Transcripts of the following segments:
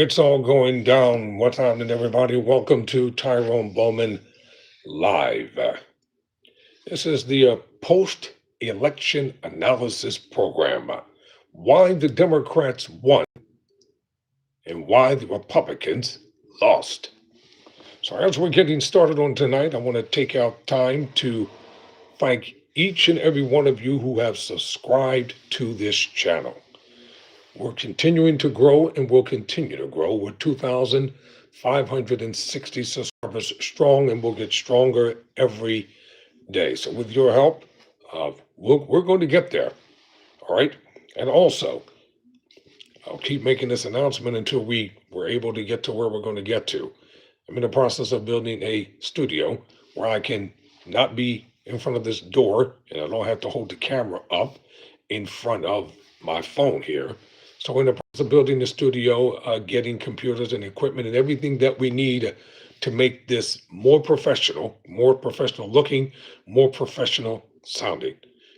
It's all going down. What's happening, everybody? Welcome to Tyrone Bowman Live. This is the post-election analysis program. Why the Democrats won and why the Republicans lost. So as we're getting started on tonight, I want to take out time to thank each and every one of you who have subscribed to this channel. We're continuing to grow and will continue to grow. We're 2,560 subscribers strong, and we'll get stronger every day. So with your help, we're going to get there. All right. And also, I'll keep making this announcement until we're able to get to where we're going to get to. I'm in the process of building a studio where I can not be in front of this door and I don't have to hold the camera up in front of my phone here. So we're in the process of building the studio, getting computers and equipment and everything that we need to make this more professional looking, more professional sounding.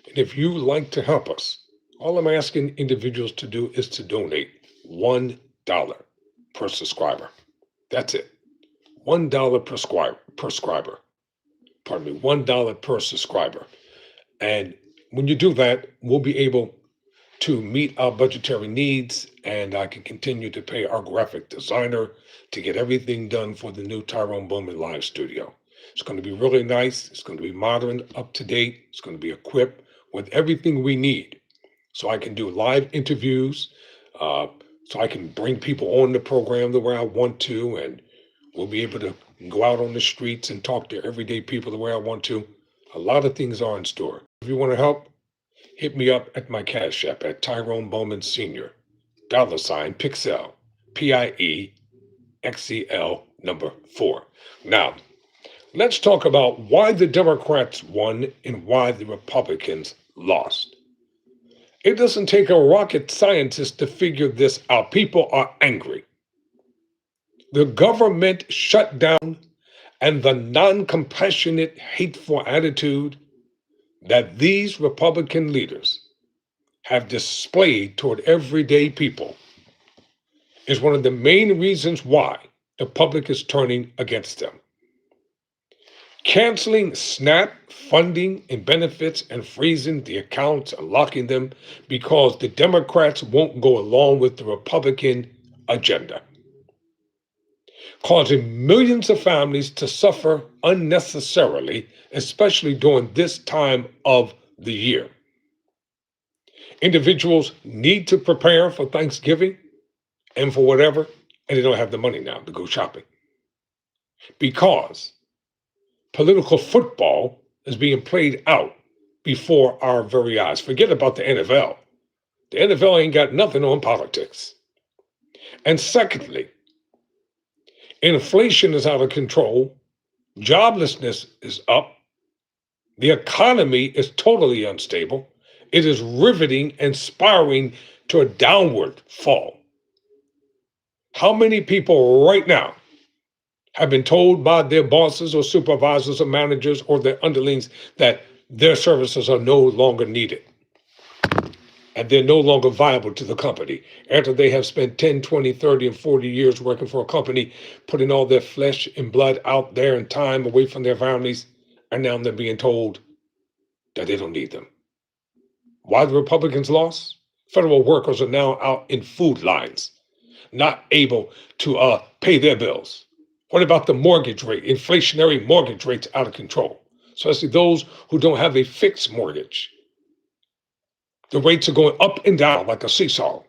And if you like to help us, all I'm asking individuals to do is to donate $1 per subscriber. That's it. $1 per subscriber. Pardon me, $1 per subscriber. And when you do that, we'll be able to meet our budgetary needs, and I can continue to pay our graphic designer to get everything done for the new Tyrone Bowman Live studio. It's going to be really nice. It's going to be modern, up to date. It's going to be equipped with everything we need. So I can do live interviews, so I can bring people on the program the way I want to, and we'll be able to go out on the streets and talk to everyday people the way I want to. A lot of things are in store. If you want to help, hit me up at my Cash App at Tyrone Bowman Sr. $Pixel, PIEXEL number 4. Now, let's talk about why the Democrats won and why the Republicans lost. It doesn't take a rocket scientist to figure this out. People are angry. The government shutdown and the non-compassionate, hateful attitude that these Republican leaders have displayed toward everyday people is one of the main reasons why the public is turning against them. Canceling SNAP funding and benefits and freezing the accounts and locking them because the Democrats won't go along with the Republican agenda, causing millions of families to suffer unnecessarily, especially during this time of the year. Individuals need to prepare for Thanksgiving and for whatever, and they don't have the money now to go shopping because political football is being played out before our very eyes. Forget about the NFL. The NFL ain't got nothing on politics. And secondly, inflation is out of control. Joblessness is up. The economy is totally unstable. It is riveting and spiraling to a downward fall. How many people right now have been told by their bosses or supervisors or managers or their underlings that their services are no longer needed and they're no longer viable to the company after they have spent 10, 20, 30, and 40 years working for a company, putting all their flesh and blood out there and time away from their families, and now they're being told that they don't need them. Why the Republicans lost? Federal workers are now out in food lines, not able to pay their bills. What about the mortgage rate? Inflationary mortgage rates out of control, especially those who don't have a fixed mortgage. The rates are going up and down like a seesaw.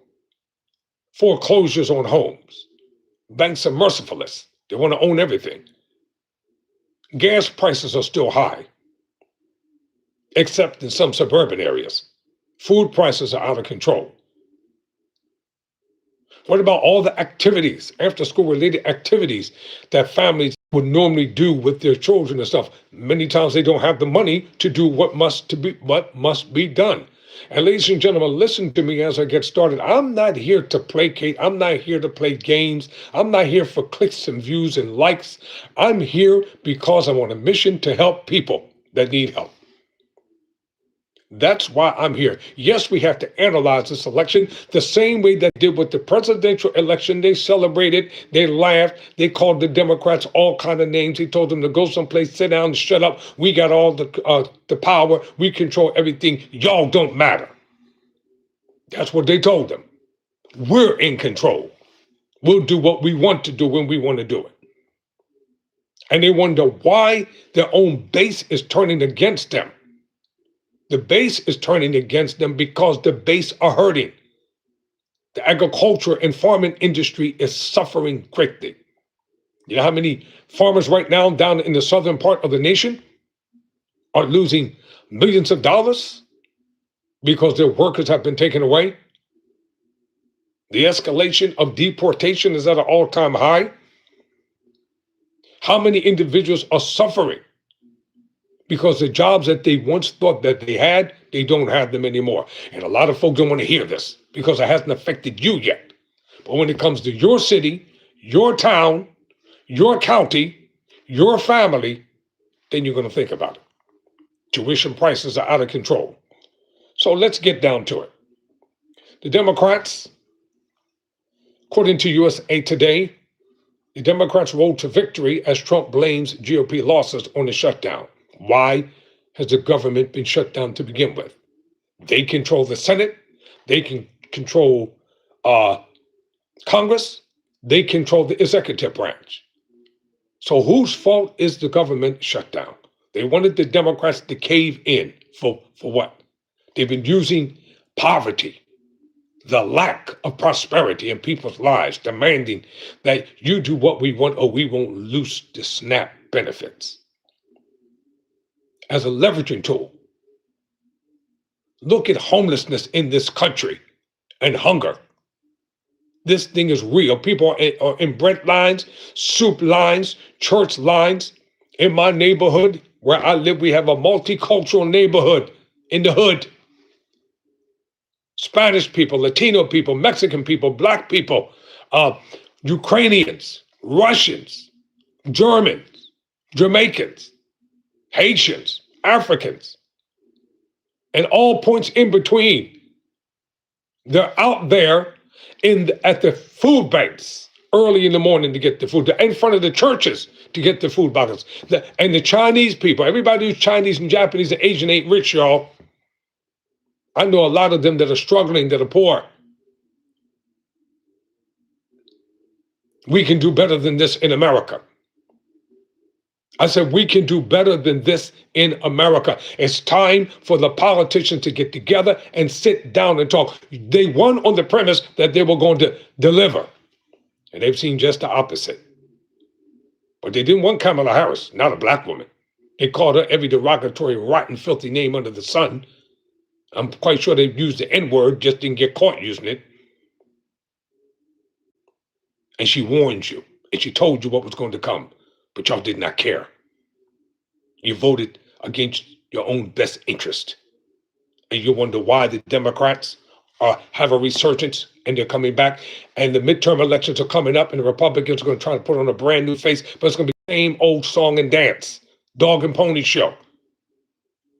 Foreclosures on homes. Banks are merciless. They want to own everything. Gas prices are still high, except in some suburban areas. Food prices are out of control. What about all the activities, after school related activities that families would normally do with their children and stuff? Many times they don't have the money to do what must be done. And ladies and gentlemen, listen to me as I get started. I'm not here to placate. I'm not here to play games. I'm not here for clicks and views and likes. I'm here because I'm on a mission to help people that need help. That's why I'm here. Yes, we have to analyze this election the same way that they did with the presidential election. They celebrated, they laughed, they called the Democrats all kind of names. They told them to go someplace, sit down, and shut up. We got all the power. We control everything. Y'all don't matter. That's what they told them. We're in control. We'll do what we want to do when we want to do it. And they wonder why their own base is turning against them. The base is turning against them because the base are hurting. The agriculture and farming industry is suffering greatly. You know how many farmers right now down in the southern part of the nation are losing millions of dollars because their workers have been taken away? The escalation of deportation is at an all-time high. How many individuals are suffering because the jobs that they once thought that they had, they don't have them anymore? And a lot of folks don't want to hear this because it hasn't affected you yet. But when it comes to your city, your town, your county, your family, then you're going to think about it. Tuition prices are out of control. So let's get down to it. The Democrats, according to USA Today, the Democrats rolled to victory as Trump blames GOP losses on the shutdown. Why has the government been shut down to begin with? They control the Senate. They can control Congress. They control the executive branch. So whose fault is the government shutdown? They wanted the Democrats to cave in for what? They've been using poverty, the lack of prosperity in people's lives, demanding that you do what we want or we won't lose the SNAP benefits as a leveraging tool. Look at homelessness in this country and hunger. This thing is real. People are in bread lines, soup lines, church lines. In my neighborhood where I live, we have a multicultural neighborhood in the hood. Spanish people, Latino people, Mexican people, Black people, Ukrainians, Russians, Germans, Jamaicans, Haitians, Africans, and all points in between. They're out there at the food banks early in the morning to get the food, in front of the churches to get the food boxes. And the Chinese people, everybody who's Chinese and Japanese and Asian ain't rich, y'all. I know a lot of them that are struggling, that are poor. We can do better than this in America. I said, we can do better than this in America. It's time for the politicians to get together and sit down and talk. They won on the premise that they were going to deliver. And they've seen just the opposite. But they didn't want Kamala Harris, not a Black woman. They called her every derogatory, rotten, filthy name under the sun. I'm quite sure they've used the N-word, just didn't get caught using it. And she warned you, and she told you what was going to come, but y'all did not care. You voted against your own best interest. And you wonder why the Democrats have a resurgence and they're coming back. And the midterm elections are coming up and the Republicans are going to try to put on a brand new face, but it's going to be the same old song and dance, dog and pony show.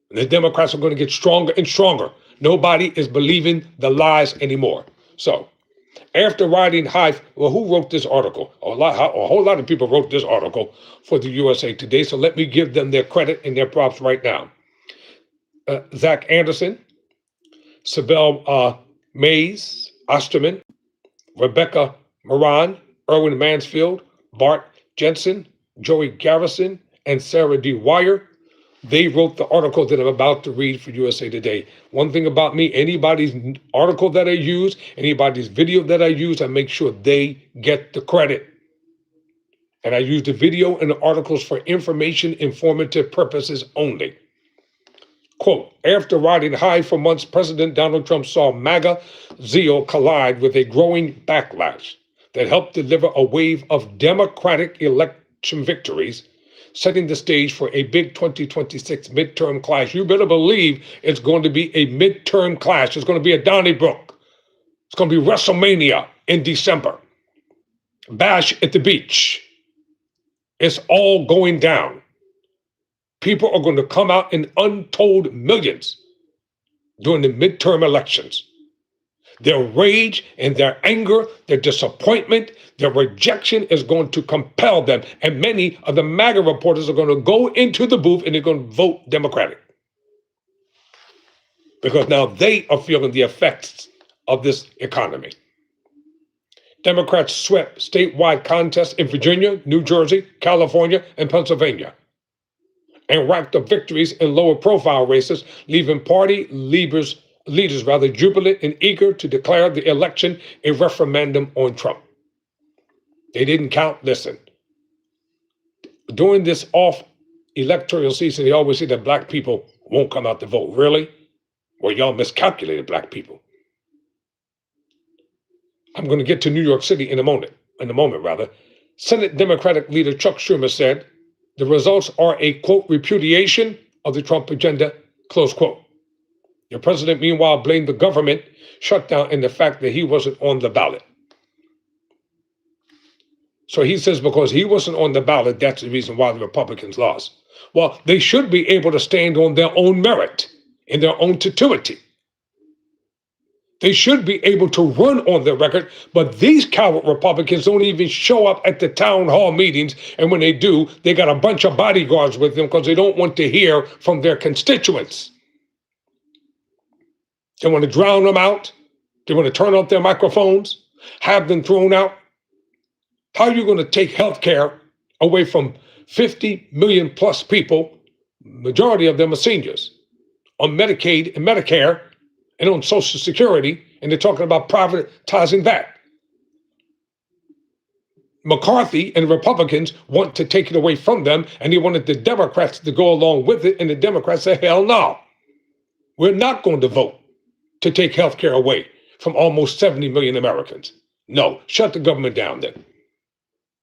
And the Democrats are going to get stronger and stronger. Nobody is believing the lies anymore. So after riding high, well, who wrote this article? A whole lot of people wrote this article for the USA Today. So let me give them their credit and their props right now. Zach Anderson, Sibel Mays Osterman, Rebecca Moran, Erwin Mansfield, Bart Jensen, Joey Garrison, and Sarah D. Wire. They wrote the article that I'm about to read for USA Today. One thing about me, anybody's article that I use, anybody's video that I use, I make sure they get the credit. And I use the video and the articles for information, informative purposes only. Quote, after riding high for months, President Donald Trump saw MAGA zeal collide with a growing backlash that helped deliver a wave of Democratic election victories, setting the stage for a big 2026 midterm clash. You better believe it's going to be a midterm clash. It's going to be a Donnybrook. It's going to be WrestleMania in December. Bash at the beach. It's all going down. People are going to come out in untold millions during the midterm elections. Their rage and their anger, their disappointment, their rejection is going to compel them. And many of the MAGA reporters are going to go into the booth and they're going to vote Democratic. Because now they are feeling the effects of this economy. Democrats swept statewide contests in Virginia, New Jersey, California, and Pennsylvania, and racked up victories in lower profile races, leaving party leaders jubilant and eager to declare the election a referendum on Trump. They didn't count. Listen, during this off electoral season, they always say that black people won't come out to vote. Really? Well, y'all miscalculated black people. I'm going to get to New York City in a moment. Senate Democratic leader Chuck Schumer said, the results are a, quote, repudiation of the Trump agenda, close quote. The president, meanwhile, blamed the government shutdown and the fact that he wasn't on the ballot. So he says because he wasn't on the ballot, that's the reason why the Republicans lost. Well, they should be able to stand on their own merit, in their own tituity. They should be able to run on their record, but these coward Republicans don't even show up at the town hall meetings, and when they do, they got a bunch of bodyguards with them because they don't want to hear from their constituents. They want to drown them out. They want to turn off their microphones, have them thrown out. How are you going to take health care away from 50 million plus people, majority of them are seniors, on Medicaid and Medicare, and on Social Security, and they're talking about privatizing that? McCarthy and Republicans want to take it away from them, and they wanted the Democrats to go along with it, and the Democrats say, hell no. We're not going to vote to take health care away from almost 70 million Americans. No, shut the government down then.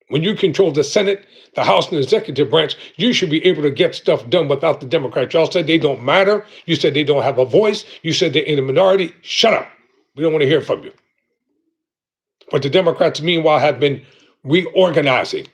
When you control the Senate, the House, and the executive branch, you should be able to get stuff done without the Democrats. Y'all said they don't matter. You said they don't have a voice. You said they're in a minority. Shut up. We don't want to hear from you. But the Democrats, meanwhile, have been reorganizing.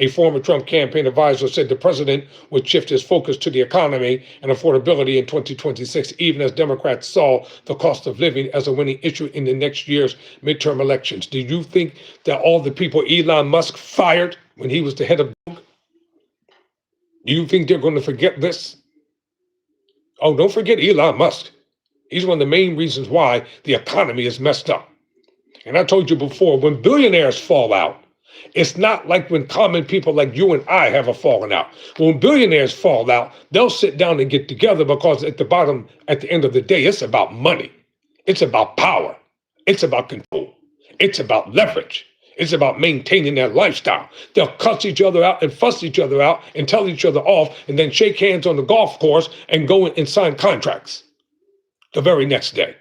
A former Trump campaign advisor said the president would shift his focus to the economy and affordability in 2026, even as Democrats saw the cost of living as a winning issue in the next year's midterm elections. Do you think that all the people Elon Musk fired when he was the head of Google, do you think they're going to forget this? Oh, don't forget Elon Musk. He's one of the main reasons why the economy is messed up. And I told you before, when billionaires fall out, it's not like when common people like you and I have a falling out. When billionaires fall out, they'll sit down and get together because at the end of the day, it's about money. It's about power. It's about control. It's about leverage. It's about maintaining that lifestyle. They'll cuss each other out and fuss each other out and tell each other off and then shake hands on the golf course and go in and sign contracts the very next day.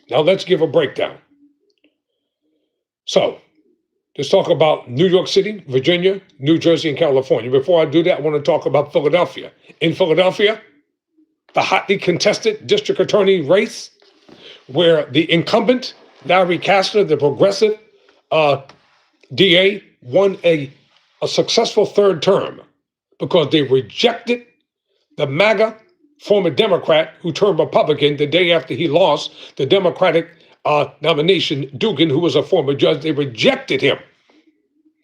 Now let's give a breakdown. So, let's talk about New York City, Virginia, New Jersey, and California. Before I do that, I want to talk about Philadelphia. In Philadelphia, the hotly contested district attorney race, where the incumbent, Larry Krasner, the progressive DA, won a successful third term because they rejected the MAGA former Democrat who turned Republican the day after he lost the Democratic nomination, Dugan, who was a former judge. They rejected him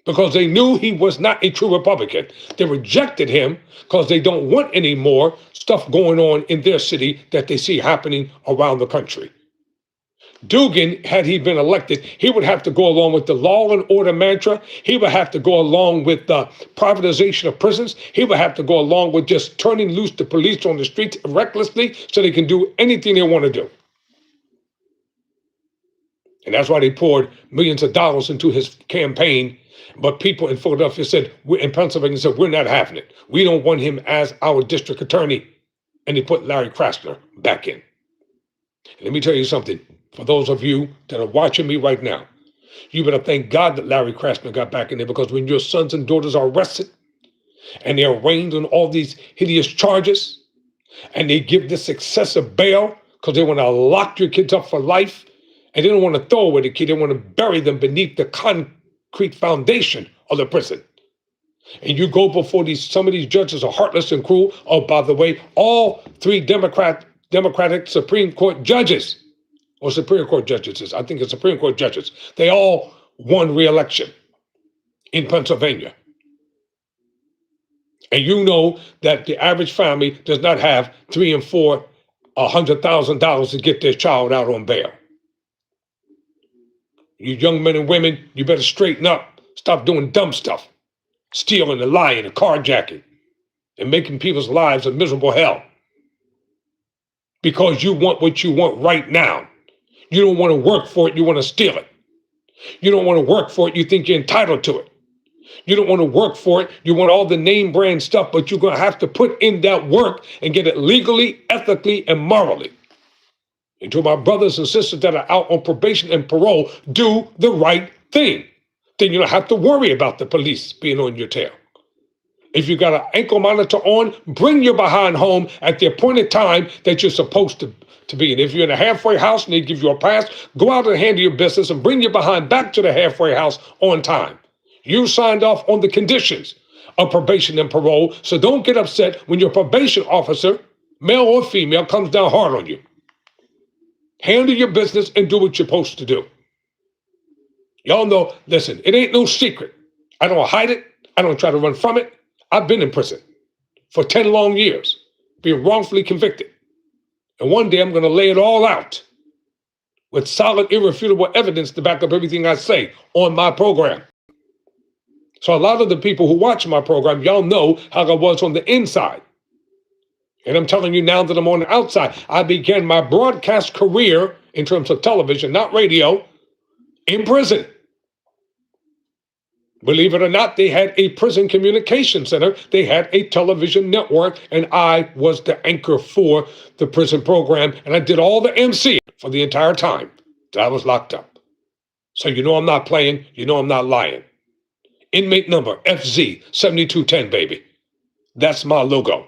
because they knew he was not a true Republican. They rejected him because they don't want any more stuff going on in their city that they see happening around the country. Dugan, had he been elected, he would have to go along with the law and order mantra. He would have to go along with the privatization of prisons. He would have to go along with just turning loose the police on the streets recklessly so they can do anything they want to do. And that's why they poured millions of dollars into his campaign. But people in Philadelphia said, in Pennsylvania said, we're not having it. We don't want him as our district attorney. And they put Larry Krasner back in. And let me tell you something. For those of you that are watching me right now, you better thank God that Larry Krasner got back in there, because when your sons and daughters are arrested and they're arraigned on all these hideous charges and they give this excessive bail because they want to lock your kids up for life, and they don't want to throw away the kid, they want to bury them beneath the concrete foundation of the prison. And you go before some of these judges are heartless and cruel. Oh, by the way, all three Democratic Supreme Court judges, or Superior Court judges, I think it's Supreme Court judges, they all won re-election in Pennsylvania. And you know that the average family does not have $300,000 and $400,000 to get their child out on bail. You young men and women, you better straighten up. Stop doing dumb stuff. Stealing and lying and carjacking and making people's lives a miserable hell. Because you want what you want right now. You don't want to work for it, you want to steal it. You don't want to work for it, you think you're entitled to it. You don't want to work for it, you want all the name brand stuff, but you're going to have to put in that work and get it legally, ethically, and morally. And to my brothers and sisters that are out on probation and parole, do the right thing. Then you don't have to worry about the police being on your tail. If you got an ankle monitor on, bring your behind home at the appointed time that you're supposed to be. And if you're in a halfway house and they give you a pass, go out and handle your business and bring your behind back to the halfway house on time. You signed off on the conditions of probation and parole, so don't get upset when your probation officer, male or female, comes down hard on you. Handle your business and do what you're supposed to do. Y'all know, listen, it ain't no secret. I don't hide it. I don't try to run from it. I've been in prison for 10 long years, being wrongfully convicted. And one day I'm going to lay it all out with solid, irrefutable evidence to back up everything I say on my program. So a lot of the people who watch my program, y'all know how I was on the inside. And I'm telling you now that I'm on the outside. I began my broadcast career in terms of television, not radio, in prison. Believe it or not, they had a prison communication center. They had a television network, and I was the anchor for the prison program. And I did all the MC for the entire time that I was locked up. So you know I'm not playing. You know I'm not lying. Inmate number FZ7210, baby. That's my logo.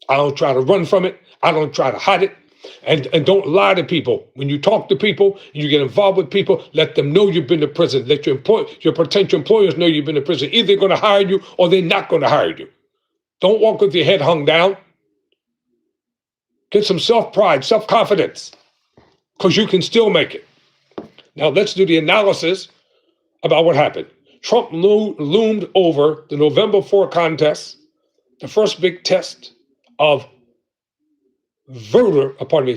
I don't try to run from it. I don't try to hide it. And don't lie to people. When you talk to people, you get involved with people, let them know you've been to prison. Let your potential employers know you've been to prison. Either they're going to hire you or they're not going to hire you. Don't walk with your head hung down. Get some self-pride, self-confidence, because you can still make it. Now let's do the analysis about what happened. Trump loomed over the November 4 contest, the first big test of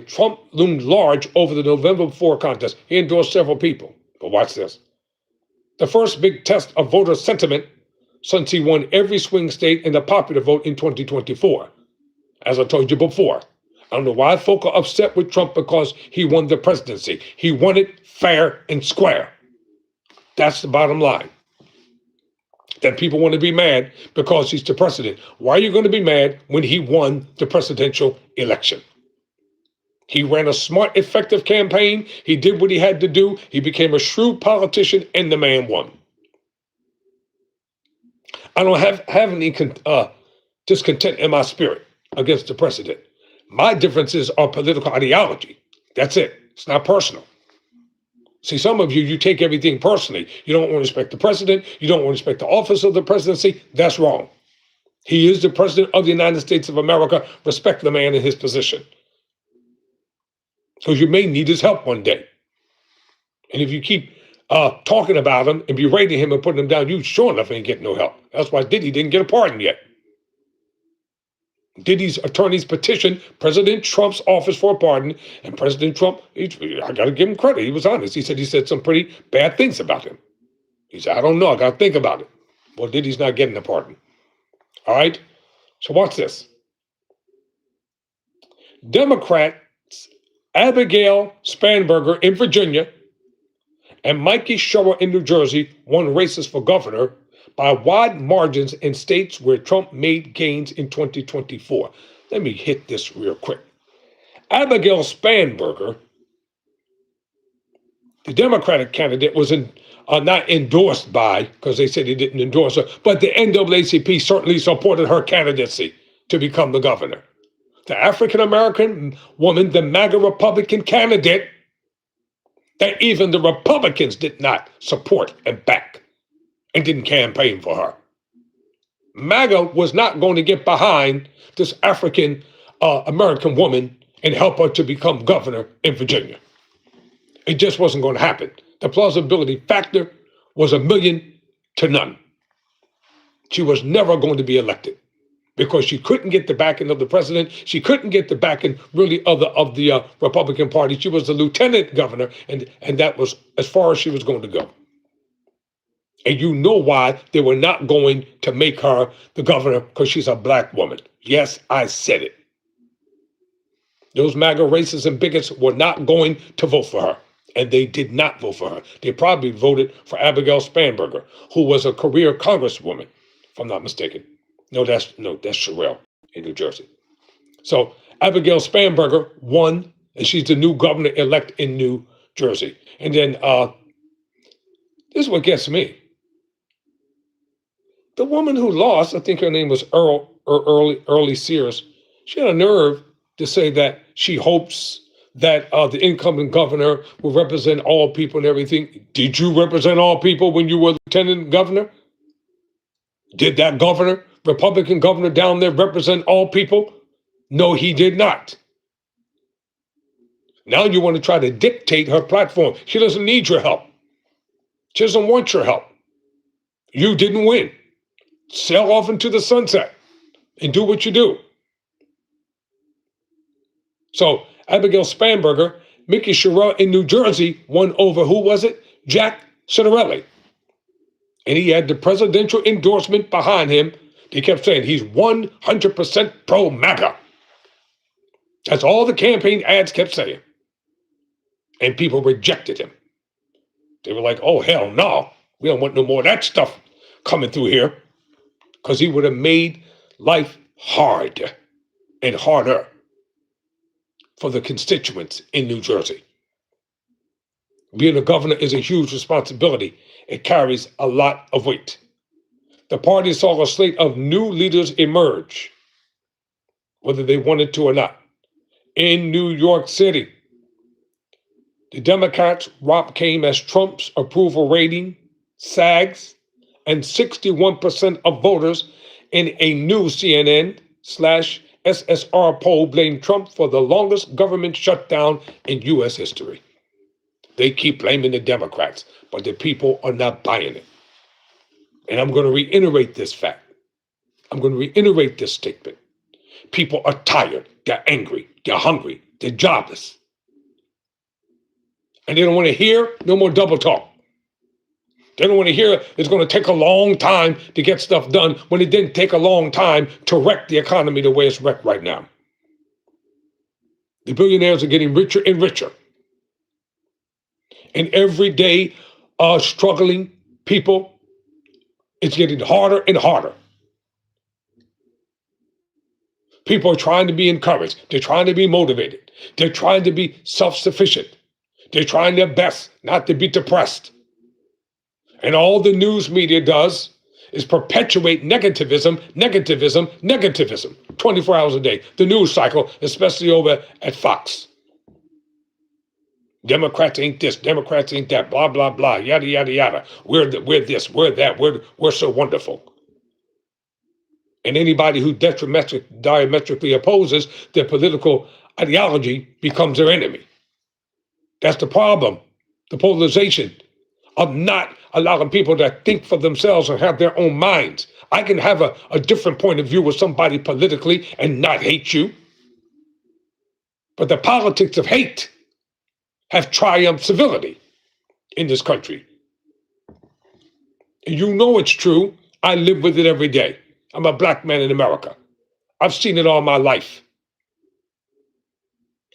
Trump loomed large over the November 4 contest. He endorsed several people. But watch this. The first big test of voter sentiment since he won every swing state in the popular vote in 2024. As I told you before, I don't know why folk are upset with Trump because he won the presidency. He won it fair and square. That's the bottom line. That people want to be mad because he's the president. Why are you going to be mad when he won the presidential election? He ran a smart, effective campaign. He did what he had to do. He became a shrewd politician, and the man won. I don't have any discontent in my spirit against the president. My differences are political ideology. That's it. It's not personal. See, some of you take everything personally. You don't want to respect the president. You don't want to respect the office of the presidency. That's wrong. He is the president of the United States of America. Respect the man in his position. Because you may need his help one day. And if you keep talking about him and berating him and putting him down, you sure enough ain't getting no help. That's why Diddy didn't get a pardon yet. Diddy's attorneys petitioned President Trump's office for a pardon, and President Trump, I got to give him credit. He was honest. He said some pretty bad things about him. He said, I don't know. I got to think about it. Well, Diddy's not getting a pardon. All right? So watch this. Democrats Abigail Spanberger in Virginia and Mikey Sherrill in New Jersey won races for governor by wide margins in states where Trump made gains in 2024. Let me hit this real quick. Abigail Spanberger, the Democratic candidate, was not endorsed by, because they said he didn't endorse her, but the NAACP certainly supported her candidacy to become the governor. The African-American woman, the MAGA Republican candidate, that even the Republicans did not support and back and didn't campaign for her. MAGA was not going to get behind this African American woman and help her to become governor in Virginia. It just wasn't going to happen. The plausibility factor was 1,000,000 to none. She was never going to be elected because she couldn't get the backing of the president. She couldn't get the backing really of the Republican Party. She was the lieutenant governor, and that was as far as she was going to go. And you know why they were not going to make her the governor, because she's a black woman. Yes, I said it. Those MAGA racists and bigots were not going to vote for her. And they did not vote for her. They probably voted for Abigail Spanberger, who was a career congresswoman, if I'm not mistaken. No, that's Sherrill in New Jersey. So Abigail Spanberger won, and she's the new governor-elect in New Jersey. And then this is what gets me. The woman who lost, I think her name was Early Sears, she had a nerve to say that she hopes that the incoming governor will represent all people and everything. Did you represent all people when you were lieutenant governor? Did that governor, Republican governor down there, represent all people? No, he did not. Now you want to try to dictate her platform. She doesn't need your help. She doesn't want your help. You didn't win. Sail off into the sunset and do what you do. So Abigail Spanberger, Mickey Sherrill in New Jersey won over, who was it? Jack Ciattarelli. And he had the presidential endorsement behind him. They kept saying he's 100% pro-MAGA. That's all the campaign ads kept saying. And people rejected him. They were like, oh, hell no. We don't want no more of that stuff coming through here. Because he would have made life hard and harder for the constituents in New Jersey. Being a governor is a huge responsibility. It carries a lot of weight. The party saw a slate of new leaders emerge, whether they wanted to or not. In New York City, the Democrats' romp came as Trump's approval rating sags, and 61% of voters in a new CNN/SSR poll blamed Trump for the longest government shutdown in U.S. history. They keep blaming the Democrats, but the people are not buying it. And I'm going to reiterate this fact. I'm going to reiterate this statement. People are tired. They're angry. They're hungry. They're jobless. And they don't want to hear no more double talk. They don't want to hear it's going to take a long time to get stuff done when it didn't take a long time to wreck the economy the way it's wrecked right now. The billionaires are getting richer and richer. And every day, struggling people, it's getting harder and harder. People are trying to be encouraged. They're trying to be motivated. They're trying to be self-sufficient. They're trying their best not to be depressed. And all the news media does is perpetuate negativism, 24 hours a day. The news cycle, especially over at Fox. Democrats ain't this, Democrats ain't that, blah, blah, blah, yada, yada, yada. We're this, we're that, we're so wonderful. And anybody who diametrically opposes their political ideology becomes their enemy. That's the problem, the polarization of not allowing people to think for themselves and have their own minds. I can have a different point of view with somebody politically and not hate you. But the politics of hate have triumphed civility in this country. And you know it's true. I live with it every day. I'm a black man in America. I've seen it all my life.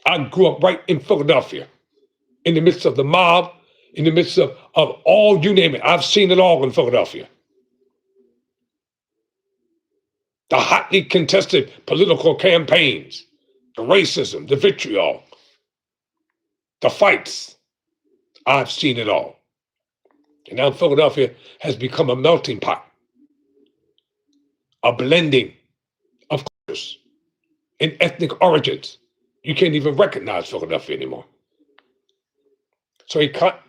I grew up right in Philadelphia, in the midst of the mob, in the midst of all, you name it. I've seen it all in Philadelphia. The hotly contested political campaigns, the racism, the vitriol, the fights. I've seen it all. And now Philadelphia has become a melting pot, a blending of cultures and ethnic origins. You can't even recognize Philadelphia anymore. So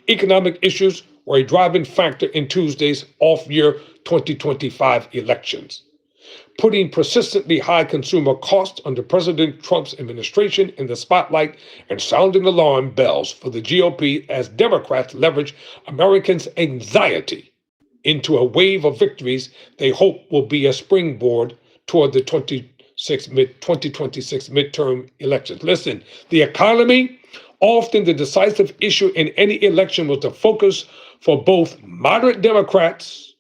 economic issues were a driving factor in Tuesday's off-year 2025 elections. putting persistently high consumer costs under President Trump's administration in the spotlight and sounding alarm bells for the GOP as Democrats leverage Americans' anxiety into a wave of victories they hope will be a springboard toward the 2026 midterm elections. Listen, the economy, often the decisive issue in any election, was the focus for both moderate Democrats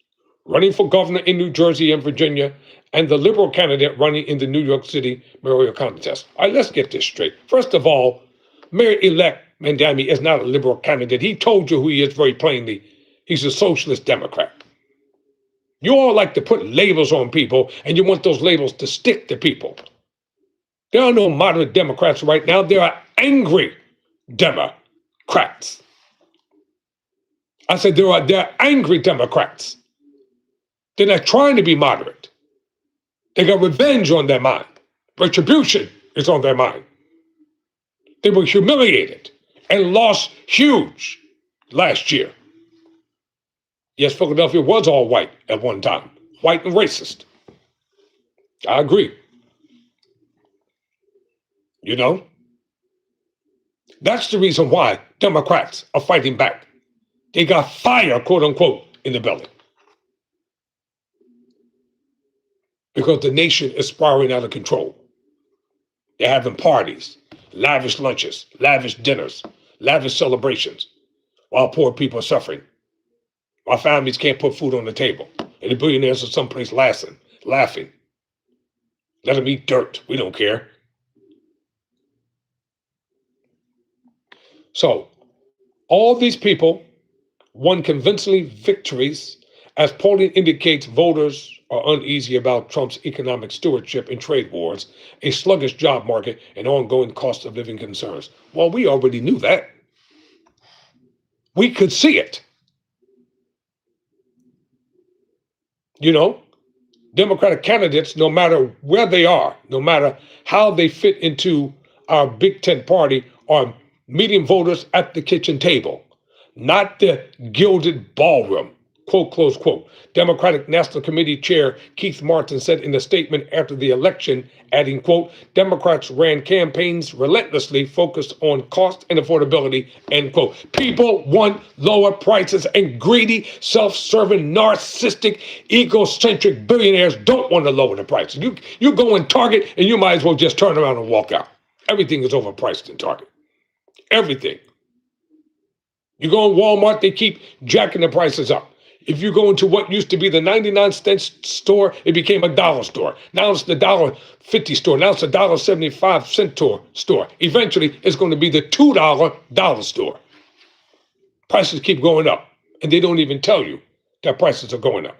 running for governor in New Jersey and Virginia, and the liberal candidate running in the New York City mayoral contest. All right, let's get this straight. First of all, Mayor-elect Mandami is not a liberal candidate. He told you who he is very plainly. He's a socialist Democrat. You all like to put labels on people, and you want those labels to stick to people. There are no moderate Democrats right now. There are angry Democrats. I said there are angry Democrats. They're not trying to be moderate. They got revenge on their mind. Retribution is on their mind. They were humiliated and lost huge last year. Yes, Philadelphia was all white at one time, white and racist. I agree. You know? That's the reason why Democrats are fighting back. They got fire, quote unquote, in the belly. Because the nation is spiraling out of control. They're having parties, lavish lunches, lavish dinners, lavish celebrations, while poor people are suffering. Our families can't put food on the table, and the billionaires are someplace laughing. Let them eat dirt. We don't care. So, all these people won convincingly victories, as polling indicates voters are uneasy about Trump's economic stewardship and trade wars, a sluggish job market, and ongoing cost of living concerns. Well, we already knew that. We could see it. You know, Democratic candidates, no matter where they are, no matter how they fit into our Big Tent party, are meeting voters at the kitchen table, not the gilded ballroom, quote, close quote. Democratic National Committee Chair Keith Martin said in a statement after the election, adding, quote, Democrats ran campaigns relentlessly focused on cost and affordability, end quote. People want lower prices, and greedy, self-serving, narcissistic, egocentric billionaires don't want to lower the prices. You go in Target and you might as well just turn around and walk out. Everything is overpriced in Target. Everything. You go in Walmart, they keep jacking the prices up. If you go into what used to be the 99-cent store, it became a dollar store. Now it's the $1.50 store. Now it's a $1.75 store. Eventually, it's going to be the $2 dollar store. Prices keep going up, and they don't even tell you that prices are going up.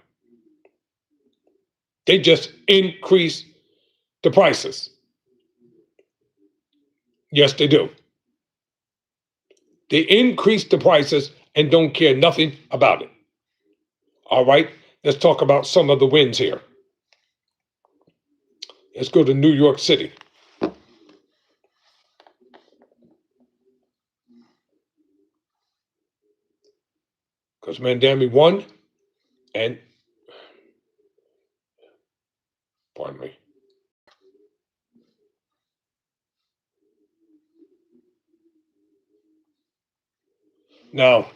They just increase the prices. Yes, they do. They increase the prices and don't care nothing about it. All right, let's talk about some of the wins here. Let's go to New York City. Because Mandami won, and, pardon me. Now,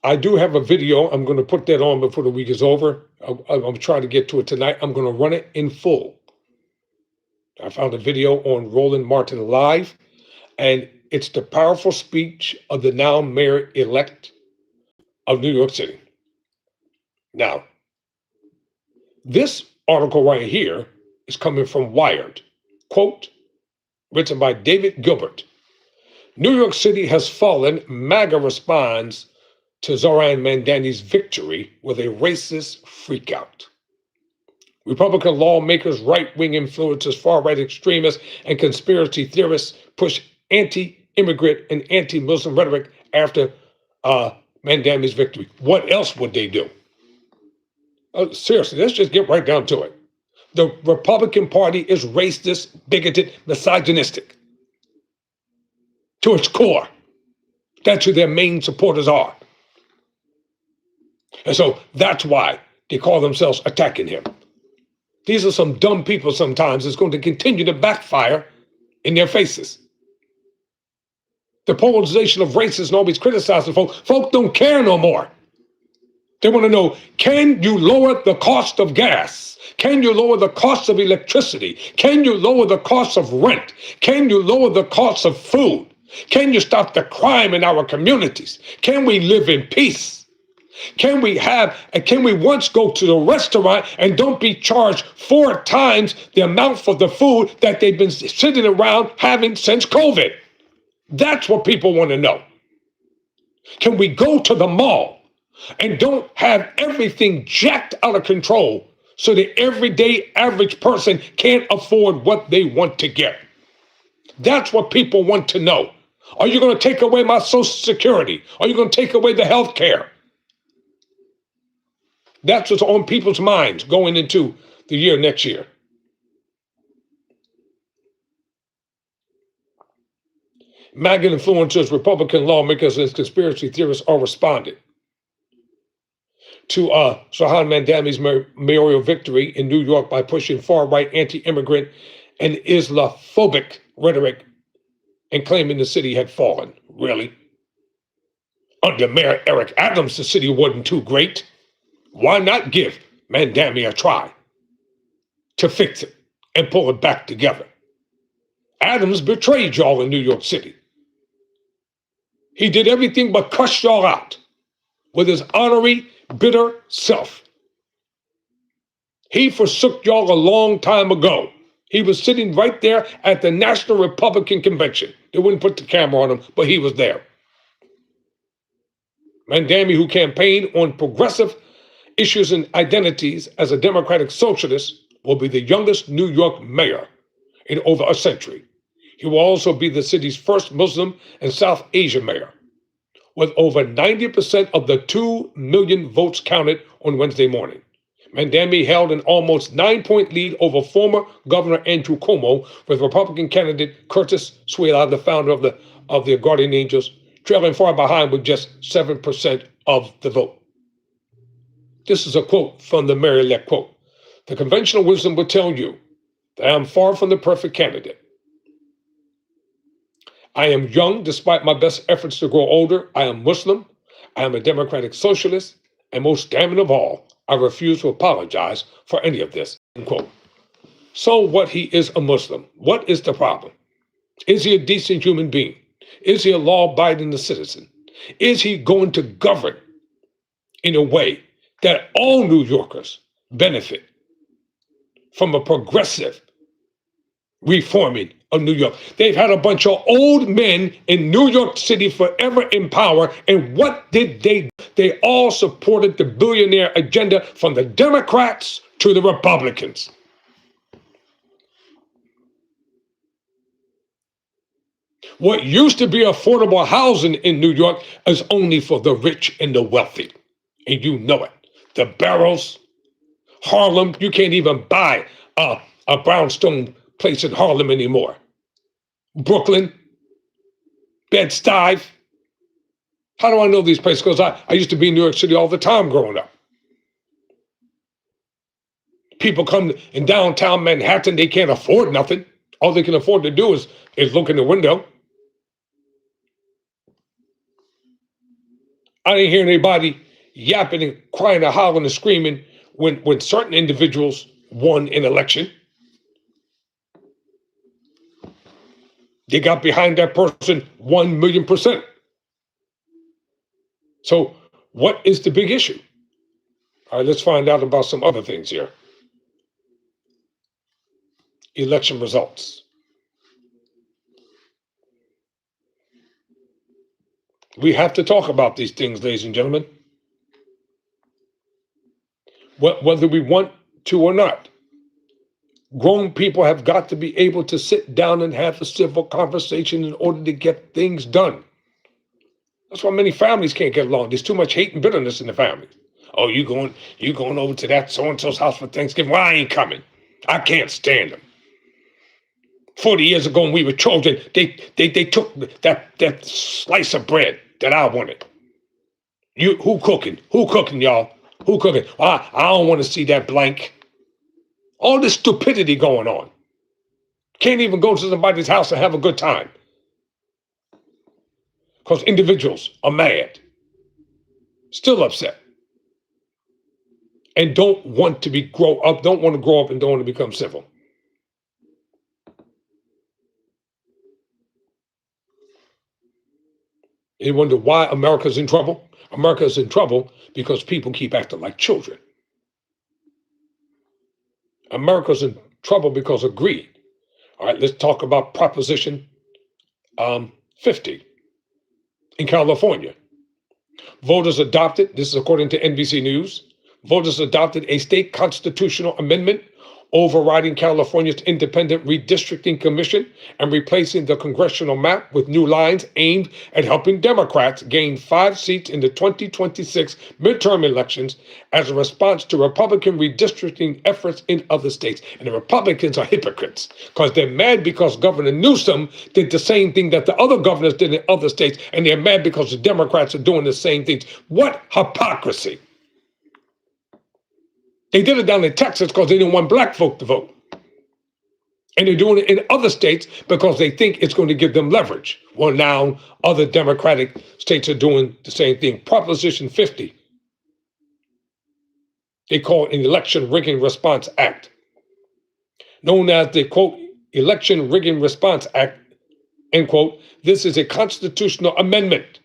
I do have a video. I'm going to put that on before the week is over. I'm trying to get to it tonight. I'm going to run it in full. I found a video on Roland Martin Live, and it's the powerful speech of the now mayor-elect of New York City. Now, this article right here is coming from Wired. Quote, written by David Gilbert. New York City has fallen. MAGA responds to Zoran Mandani's victory with a racist freakout. Republican lawmakers, right-wing influencers, far-right extremists, and conspiracy theorists push anti-immigrant and anti-Muslim rhetoric after Mandani's victory. What else would they do? Seriously, let's just get right down to it. The Republican Party is racist, bigoted, misogynistic to its core. That's who their main supporters are. And so that's why they call themselves attacking him. These are some dumb people sometimes. It's going to continue to backfire in their faces. The polarization of races and always criticizing folks. Folk don't care no more. They want to know, can you lower the cost of gas? Can you lower the cost of electricity? Can you lower the cost of rent? Can you lower the cost of food? Can you stop the crime in our communities? Can we live in peace? Can we once go to the restaurant and don't be charged 4 times the amount for the food that they've been sitting around having since COVID? That's what people want to know. Can we go to the mall and don't have everything jacked out of control so the everyday average person can't afford what they want to get? That's what people want to know. Are you going to take away my Social Security? Are you going to take away the health care? That's what's on people's minds going into the year next year. MAGA influencers, Republican lawmakers, and conspiracy theorists are responding to Sirhan Mandami's mayoral victory in New York by pushing far-right anti-immigrant and Islamophobic rhetoric and claiming the city had fallen. Really? Under Mayor Eric Adams, the city wasn't too great. Why not give Mandami a try to fix it and pull it back together? Adams betrayed y'all in New York City. He did everything but cuss y'all out with his honorary, bitter self. He forsook y'all a long time ago. He was sitting right there at the National Republican Convention. They wouldn't put the camera on him, but he was there. Mandami, who campaigned on progressive issues and identities as a democratic socialist, will be the youngest New York mayor in over a century. He will also be the city's first Muslim and South Asian mayor. With over 90% of the 2 million votes counted on Wednesday morning, Mandami held an almost 9-point lead over former Governor Andrew Cuomo, with Republican candidate Curtis Sliwa, the founder of the Guardian Angels, trailing far behind with just 7% of the vote. This is a quote from the mayor-elect, quote, "The conventional wisdom would tell you that I am far from the perfect candidate. I am young despite my best efforts to grow older. I am Muslim. I am a democratic socialist. And most damning of all, I refuse to apologize for any of this." End quote. So what, he is a Muslim? What is the problem? Is he a decent human being? Is he a law-abiding citizen? Is he going to govern in a way that all New Yorkers benefit from a progressive reforming of New York? They've had a bunch of old men in New York City forever in power, and what did they do? They all supported the billionaire agenda from the Democrats to the Republicans. What used to be affordable housing in New York is only for the rich and the wealthy, and you know it. The Barrows, Harlem, you can't even buy a brownstone place in Harlem anymore. Brooklyn, Bed-Stuy. How do I know these places? Because I used to be in New York City all the time growing up. People come in downtown Manhattan, they can't afford nothing. All they can afford to do is look in the window. I didn't hear anybody yapping and crying and hollering and screaming when certain individuals won an election. They got behind that person 1,000,000%. So what is the big issue? All right, let's find out about some other things here. Election results. We have to talk about these things, ladies and gentlemen, whether we want to or not. Grown people have got to be able to sit down and have a civil conversation in order to get things done. That's why many families can't get along. There's too much hate and bitterness in the family. Oh, you going over to that so-and-so's house for Thanksgiving? Well, I ain't coming. I can't stand them. 40 years ago when we were children, they took that slice of bread that I wanted. Who cooking, y'all? Who cooking? I don't want to see that blank. All this stupidity going on. Can't even go to somebody's house and have a good time. Because individuals are mad, still upset, and don't want to grow up, don't want to grow up and don't want to become civil. You wonder why America's in trouble? America's in trouble because people keep acting like children. America's in trouble because of greed. All right, let's talk about Proposition 50 in California. Voters adopted, this is according to NBC News, voters adopted a state constitutional amendment overriding California's independent redistricting commission and replacing the congressional map with new lines aimed at helping Democrats gain 5 seats in the 2026 midterm elections as a response to Republican redistricting efforts in other states. And the Republicans are hypocrites because they're mad because Governor Newsom did the same thing that the other governors did in other states, and they're mad because the Democrats are doing the same things. What hypocrisy! They did it down in Texas because they didn't want black folk to vote. And they're doing it in other states because they think it's going to give them leverage. Well, now other Democratic states are doing the same thing. Proposition 50, they call it an Election Rigging Response Act. Known as the, quote, Election Rigging Response Act, end quote, this is a constitutional amendment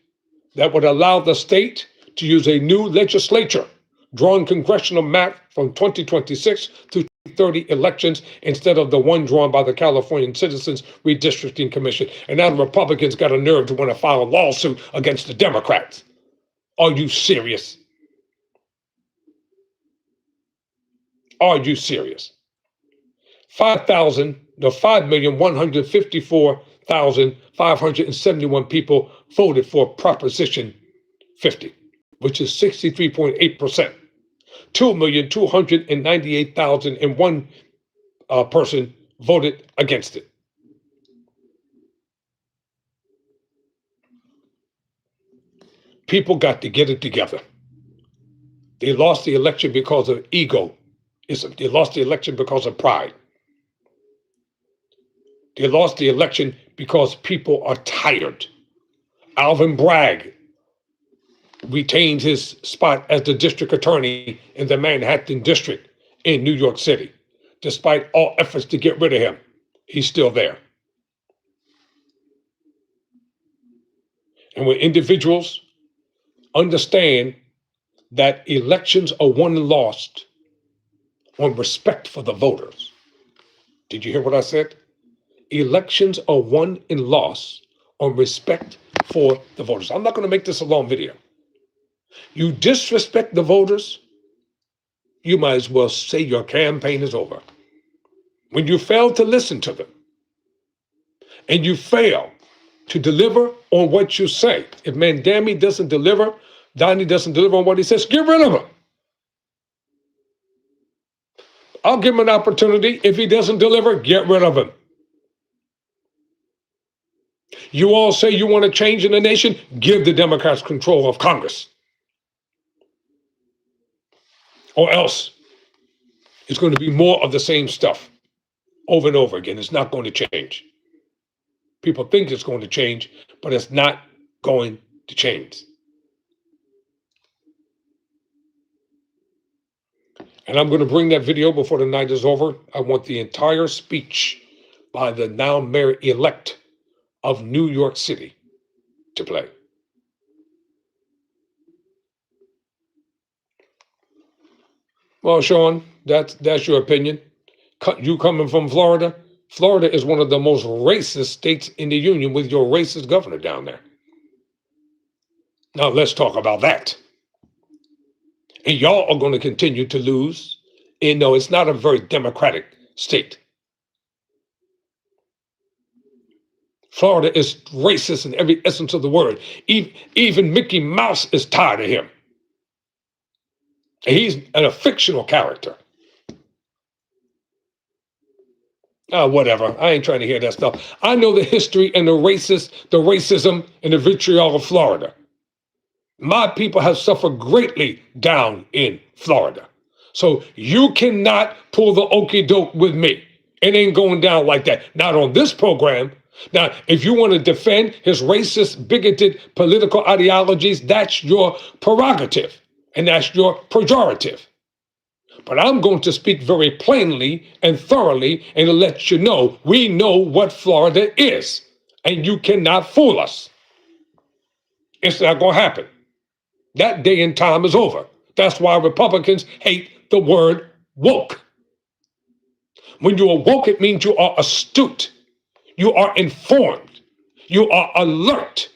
that would allow the state to use a new legislature drawn congressional map from 2026 to 2030 elections instead of the one drawn by the California Citizens Redistricting Commission. And now the Republicans got a nerve to want to file a lawsuit against the Democrats. Are you serious? Are you serious? 5,154,571 people voted for Proposition 50, which is 63.8%. 2,298,001 person voted against it. People got to get it together. They lost the election because of egoism. They lost the election because of pride. They lost the election because people are tired. Alvin Bragg retained his spot as the district attorney in the Manhattan district in New York City. Despite all efforts to get rid of him, he's still there. And when individuals understand that elections are won and lost on respect for the voters. Did you hear what I said? Elections are won and lost on respect for the voters. I'm not going to make this a long video. You disrespect the voters, you might as well say your campaign is over. When you fail to listen to them and you fail to deliver on what you say, if Mandami doesn't deliver, Donnie doesn't deliver on what he says, get rid of him. I'll give him an opportunity. If he doesn't deliver, get rid of him. You all say you want to change in the nation, give the Democrats control of Congress. Or else it's going to be more of the same stuff over and over again. It's not going to change. People think it's going to change, but it's not going to change. And I'm going to bring that video before the night is over. I want the entire speech by the now mayor-elect of New York City to play. Well, Sean, that's your opinion. You coming from Florida? Florida is one of the most racist states in the union with your racist governor down there. Now let's talk about that. And y'all are going to continue to lose. And no, it's not a very democratic state. Florida is racist in every essence of the word. Even Mickey Mouse is tired of him. And he's a fictional character. Whatever. I ain't trying to hear that stuff. I know the history and the racism and the vitriol of Florida. My people have suffered greatly down in Florida. So you cannot pull the okie doke with me. It ain't going down like that. Not on this program. Now, if you want to defend his racist, bigoted political ideologies, that's your prerogative and that's your pejorative. But I'm going to speak very plainly and thoroughly and to let you know we know what Florida is, and you cannot fool us. It's not going to happen. That day and time is over. That's why Republicans hate the word woke. When you are woke, it means you are astute, you are informed, you are alert,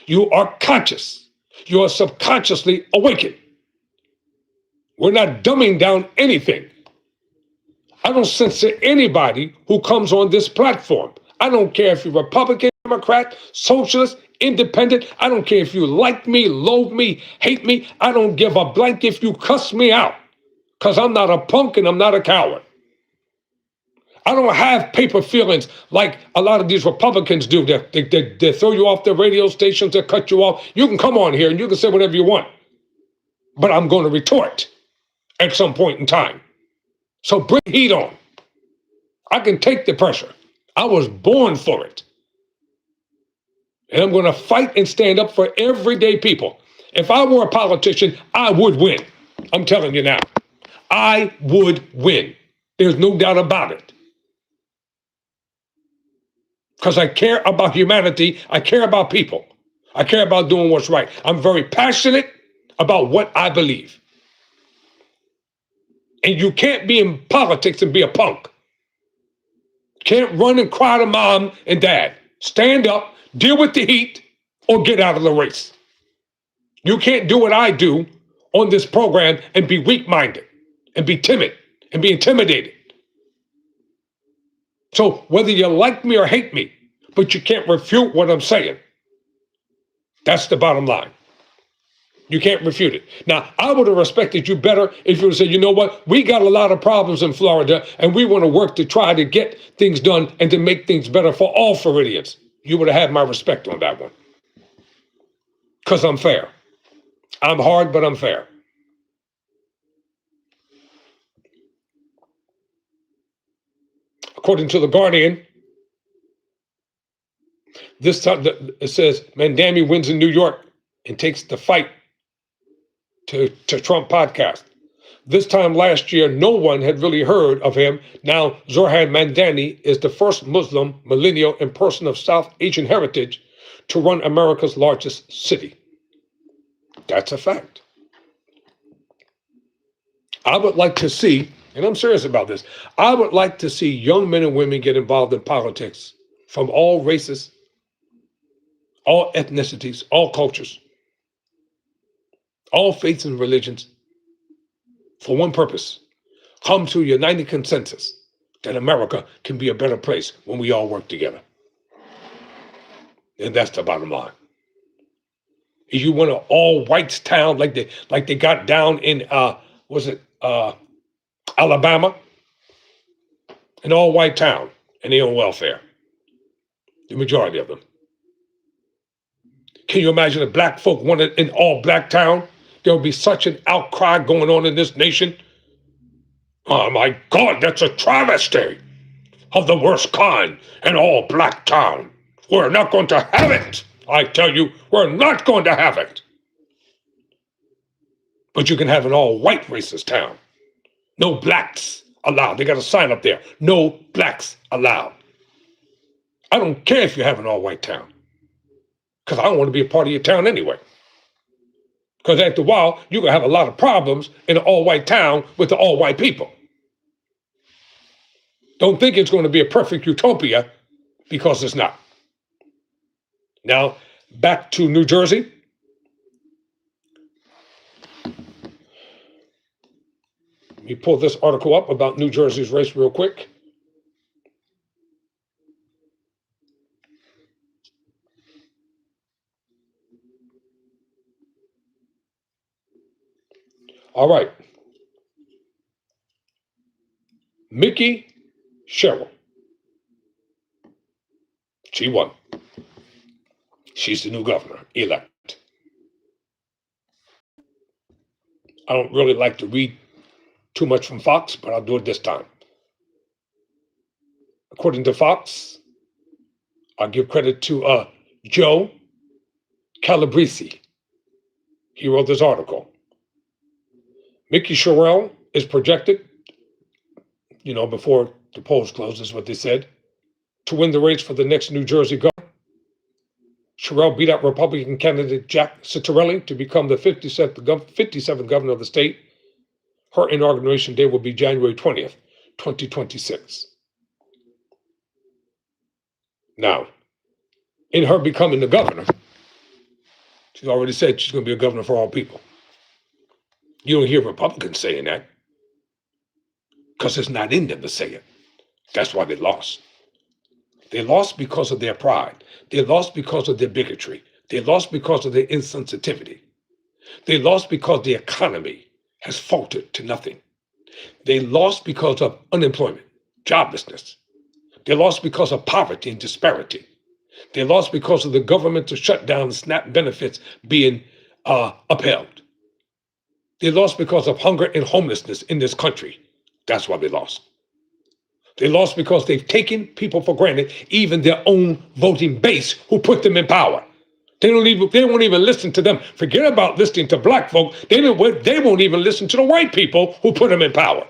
you are conscious, you are subconsciously awakened. We're not dumbing down anything. I don't censor anybody who comes on this platform. I don't care if you're Republican, Democrat, Socialist, Independent. I don't care if you like me, loathe me, hate me. I don't give a blank if you cuss me out, because I'm not a punk and I'm not a coward. I don't have paper feelings like a lot of these Republicans do. They throw you off the radio stations, they cut you off. You can come on here and you can say whatever you want, but I'm going to retort at some point in time. So bring heat on. I can take the pressure. I was born for it. And I'm going to fight and stand up for everyday people. If I were a politician, I would win. I'm telling you now. I would win. There's no doubt about it. Because I care about humanity. I care about people. I care about doing what's right. I'm very passionate about what I believe. And you can't be in politics and be a punk. Can't run and cry to mom and dad. Stand up, deal with the heat, or get out of the race. You can't do what I do on this program and be weak-minded and be timid and be intimidated. So whether you like me or hate me, but you can't refute what I'm saying. That's the bottom line. You can't refute it. Now, I would have respected you better if you would have said, you know what, we got a lot of problems in Florida and we want to work to try to get things done and to make things better for all Floridians. You would have had my respect on that one. Because I'm fair. I'm hard, but I'm fair. According to The Guardian, this time it says Mandami wins in New York and takes the fight to Trump podcast. This time last year, no one had really heard of him. Now, Zohran Mamdani is the first Muslim millennial and person of South Asian heritage to run America's largest city. That's a fact. I would like to see, and I'm serious about this, I would like to see young men and women get involved in politics from all races, all ethnicities, all cultures, all faiths and religions, for one purpose: come to a united consensus that America can be a better place when we all work together. And that's the bottom line. If you want an all whites town like they got down in Alabama, an all white town, and they on welfare, the majority of them. Can you imagine if black folk wanted an all black town? There would be such an outcry going on in this nation. Oh my God, that's a travesty of the worst kind, an all black town. We're not going to have it. I tell you, we're not going to have it. But you can have an all white racist town. No blacks allowed. They got a sign up there. No blacks allowed. I don't care if you have an all white town, because I don't want to be a part of your town anyway. Because after a while, you're going to have a lot of problems in an all white town with the all white people. Don't think it's going to be a perfect utopia, because it's not. Now, back to New Jersey. Let me pull this article up about New Jersey's race real quick. All right. Mickey Sherrill. She won. She's the new governor elect. I don't really like to read too much from Fox, but I'll do it this time. According to Fox, I'll give credit to Joe Calabrese. He wrote this article. Mickey Sherrill is projected, before the polls close, is what they said, to win the race for the next New Jersey governor. Sherrill beat out Republican candidate Jack Ciattarelli to become the 57th governor of the state. Her inauguration day will be January 20th, 2026. Now, in her becoming the governor, she's already said she's going to be a governor for all people. You don't hear Republicans saying that because it's not in them to say it. That's why they lost. They lost because of their pride. They lost because of their bigotry. They lost because of their insensitivity. They lost because the economy has faltered to nothing. They lost because of unemployment, joblessness. They lost because of poverty and disparity. They lost because of the governmental shutdown and SNAP benefits being upheld. They lost because of hunger and homelessness in this country. That's why they lost. They lost because they've taken people for granted, even their own voting base who put them in power. They won't even listen to them. Forget about listening to black folk. They won't even listen to the white people who put them in power.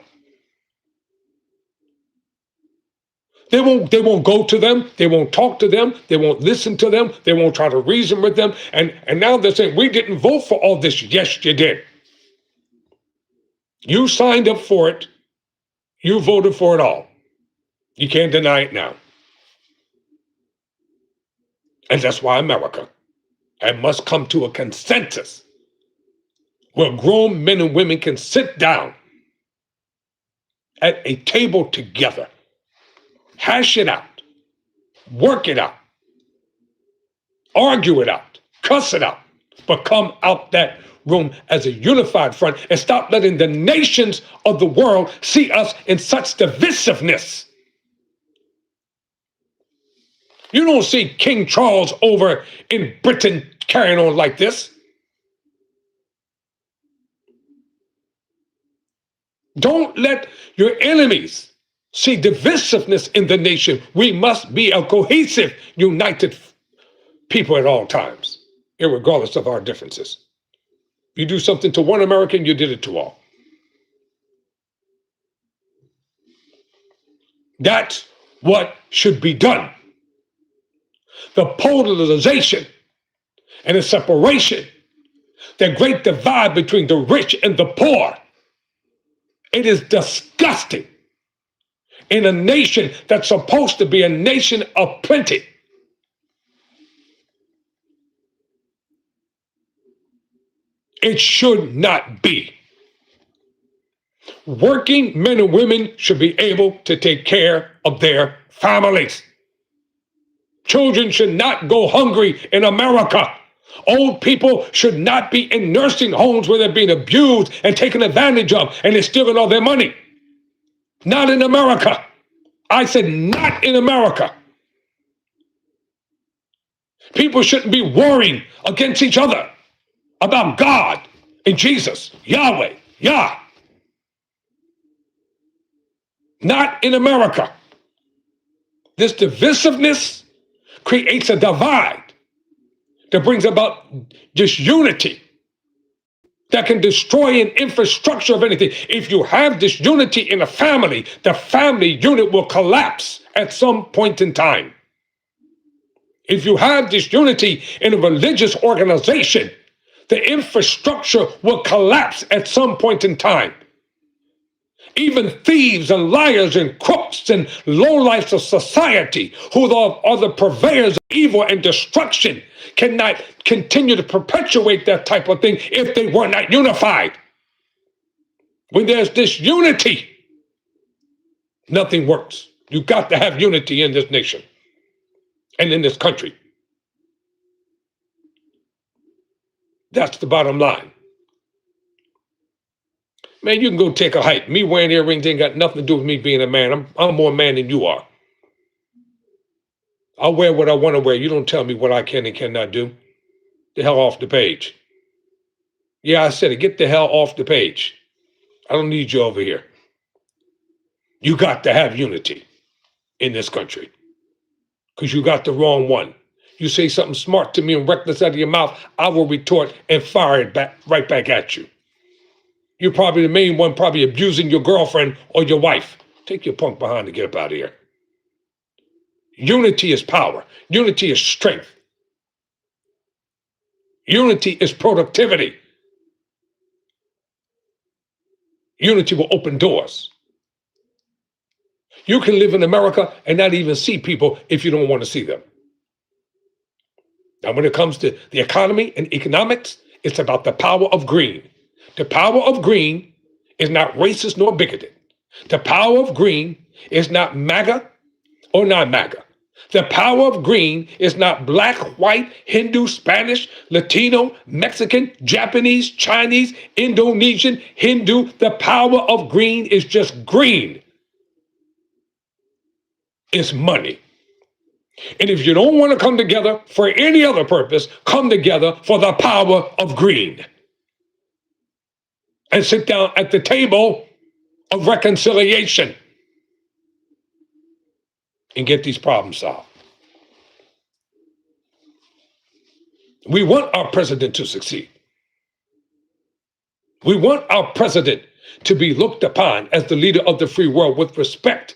They won't go to them. They won't talk to them. They won't listen to them. They won't try to reason with them. And now they're saying, we didn't vote for all this. Yes, you did. You signed up for it. You voted for it all. You can't deny it now. And that's why America must come to a consensus where grown men and women can sit down at a table together, hash it out, work it out, argue it out, cuss it out, but come out that room as a unified front and stop letting the nations of the world see us in such divisiveness. You don't see King Charles over in Britain carrying on like this. Don't let your enemies see divisiveness in the nation. We must be a cohesive, united people at all times, irregardless of our differences. You do something to one American, you did it to all. That's what should be done. The polarization and the separation, the great divide between the rich and the poor, it is disgusting in a nation that's supposed to be a nation of plenty. It should not be. Working men and women should be able to take care of their families. Children should not go hungry in America. Old people should not be in nursing homes where they're being abused and taken advantage of and they're stealing all their money. Not in America. I said not in America. People shouldn't be warring against each other about God and Jesus, Yahweh, Yah. Not in America. This divisiveness creates a divide that brings about disunity that can destroy an infrastructure of anything. If you have disunity in a family, the family unit will collapse at some point in time. If you have disunity in a religious organization, the infrastructure will collapse at some point in time. Even thieves and liars and crooks and lowlifes of society, who are the purveyors of evil and destruction, cannot continue to perpetuate that type of thing if they were not unified. When there's disunity, nothing works. You've got to have unity in this nation and in this country. That's the bottom line. Man, you can go take a hike. Me wearing earrings ain't got nothing to do with me being a man. I'm more man than you are. I'll wear what I want to wear. You don't tell me what I can and cannot do. The hell off the page. Yeah, I said it. Get the hell off the page. I don't need you over here. You got to have unity in this country because you got the wrong one. You say something smart to me and reckless out of your mouth, I will retort and fire it back right back at you. You're probably the main one, probably abusing your girlfriend or your wife. Take your punk behind and get up out of here. Unity is power. Unity is strength. Unity is productivity. Unity will open doors. You can live in America and not even see people if you don't want to see them. Now, when it comes to the economy and economics, it's about the power of green. The power of green is not racist nor bigoted. The power of green is not MAGA or non-MAGA. The power of green is not black, white, Hindu, Spanish, Latino, Mexican, Japanese, Chinese, Indonesian, Hindu. The power of green is just green. It's money. And if you don't want to come together for any other purpose, come together for the power of green. And sit down at the table of reconciliation and get these problems solved. We want our president to succeed. We want our president to be looked upon as the leader of the free world with respect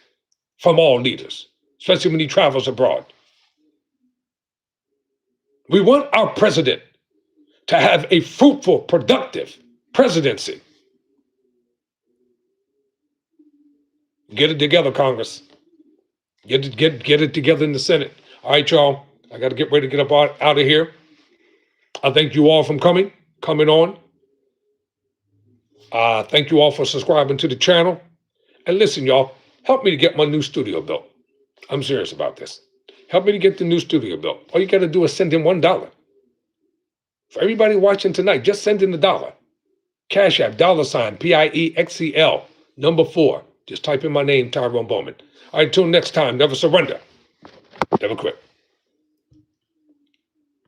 from all leaders, especially when he travels abroad. We want our president to have a fruitful, productive presidency. Get it together, Congress. Get it together in the Senate. All right, y'all. I got to get ready to get up out of here. I thank you all for coming on. Thank you all for subscribing to the channel. And listen, y'all, help me to get my new studio built. I'm serious about this. Help me to get the new studio built. All you got to do is send in $1. For everybody watching tonight, just send in $1. Cash App, $ PIEXCL, number 4. Just type in my name, Tyrone Bowman. All right, till next time, never surrender, never quit.